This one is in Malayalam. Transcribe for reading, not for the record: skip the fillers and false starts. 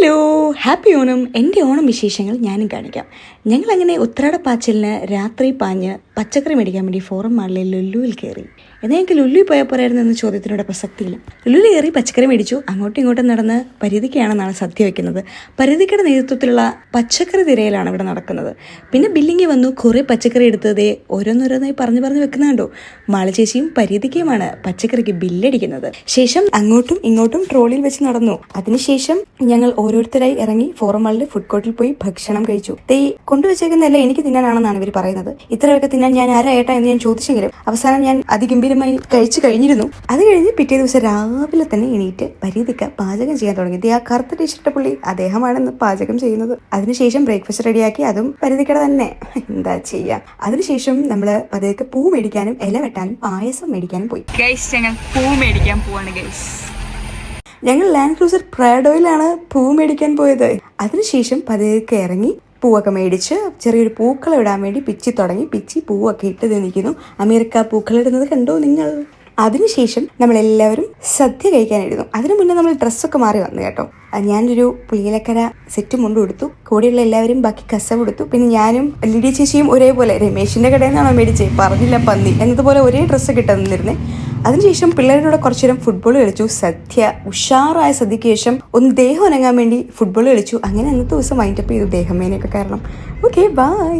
Hello, happy Onam. എൻ്റെ ഓണം വിശേഷങ്ങൾ ഞാനും കാണിക്കാം. ഞങ്ങളങ്ങനെ ഉത്രാടപ്പാച്ചിലിന് രാത്രി പാഞ്ഞ് പച്ചക്കറി മേടിക്കാൻ വേണ്ടി ഫോറം മാളിലെ ലുല്ലുവിൽ കയറി. എന്നാൽ ഞങ്ങൾക്ക് ലുല്ലുവിൽ പോയാൽ പോരായിരുന്നു എന്ന ചോദ്യത്തിനോട് പ്രസക്തിയില്ല. ലുല്ലുവിൽ കയറി പച്ചക്കറി മേടിച്ചു. അങ്ങോട്ടും ഇങ്ങോട്ടും നടന്ന് പരിധിക്കാണെന്നാണ് സദ്യ വയ്ക്കുന്നത്. പരിധിക്കയുടെ നേതൃത്വത്തിലുള്ള പച്ചക്കറി തിരയിലാണ് ഇവിടെ നടക്കുന്നത്. പിന്നെ ബില്ലിങ് വന്നു. കുറേ പച്ചക്കറി എടുത്തതേ ഓരോന്നോരോന്നായി പറഞ്ഞു വെക്കുന്ന കണ്ടു. മാളചേച്ചിയും പരിധിക്കുമാണ് പച്ചക്കറിക്ക് ബില്ലടിക്കുന്നത്. ശേഷം അങ്ങോട്ടും ഇങ്ങോട്ടും ട്രോളിയിൽ വെച്ച് നടന്നു. അതിനുശേഷം ഞങ്ങൾ ഓരോരുത്തരായി ഇറങ്ങി ഫോറം മാളിലെ ഫുഡ് കോർട്ടിൽ പോയി ഭക്ഷണം കഴിച്ചു. കൊണ്ടുവച്ചേക്കുന്നതല്ല, എനിക്ക് തിന്നാനാണെന്നാണ് ഇവർ പറയുന്നത്. ഇത്രയൊക്കെ തിന്നാൻ ഞാൻ ആരായിട്ടാ എന്ന് ഞാൻ ചോദിച്ചെങ്കിലും അവസാനം ഞാൻ അതിഗംഭീരമായി കഴിച്ചു കഴിഞ്ഞിരുന്നു. അത് കഴിഞ്ഞ് പിറ്റേ ദിവസം രാവിലെ തന്നെ എണീറ്റ് പരീതിക്ക പാചകം ചെയ്യാൻ തുടങ്ങി. ആ കറുത്ത ടീഷർട്ട് പുള്ളി അദ്ദേഹമാണെന്ന് പാചകം ചെയ്യുന്നത്. അതിനുശേഷം ബ്രേക്ക്ഫാസ്റ്റ് റെഡിയാക്കി. അതും പരിധിക്കട തന്നെ, എന്താ ചെയ്യാ. അതിനുശേഷം നമ്മള് പതുക്കെ പൂ മേടിക്കാനും ഇല വെട്ടാനും പായസം മേടിക്കാനും പോയി. ഞങ്ങൾ പൂ മേടിക്കാൻ പോവാണ് ഗൈസ്. ഞങ്ങൾ ലാൻഡ് ക്രൂസർ പ്രാഡോയിലാണ് പൂ മേടിക്കാൻ പോയത്. അതിനുശേഷം പതുക്കെ ഇറങ്ങി പൂവൊക്കെ മേടിച്ച് ചെറിയൊരു പൂക്കളം ഇടാൻ വേണ്ടി പിച്ചി തുടങ്ങി. പിച്ചി പൂവൊക്കെ ഇട്ട് നിൽക്കുന്നു. അമീർക്ക പൂക്കളിടുന്നത് കണ്ടോ നിങ്ങൾ? അതിനുശേഷം നമ്മളെല്ലാവരും സദ്യ കഴിക്കാനിരുന്നു. അതിനു മുന്നേ നമ്മൾ ഡ്രസ്സൊക്കെ മാറി വന്നു കേട്ടോ. ഞാനൊരു പുളിയിലക്കര സെറ്റ് മുണ്ട് കൊടുത്തു. കൂടെയുള്ള എല്ലാവരും ബാക്കി കസവ് കൊടുത്തു. പിന്നെ ഞാനും ലിഡി ചേച്ചിയും ഒരേപോലെ രമേശിന്റെ കടയിൽ നിന്നാണോ മേടിച്ചേ, പറഞ്ഞില്ല പന്നി എന്നതുപോലെ ഒരേ ഡ്രസ്സ് കിട്ടുന്നിരുന്നേ. അതിനുശേഷം പിള്ളേരോടെ കുറച്ചു നേരം ഫുട്ബോൾ കളിച്ചു. സദ്യ ഉഷാറായ സദ്യക്ക് ശേഷം ഒന്ന് ദേഹം അനങ്ങാൻ വേണ്ടി ഫുട്ബോൾ കളിച്ചു. അങ്ങനെ അന്നത്തെ ദിവസം വൈൻഡപ്പ് ചെയ്തു ദേഹമേനയൊക്കെ കാരണം. Okay, by.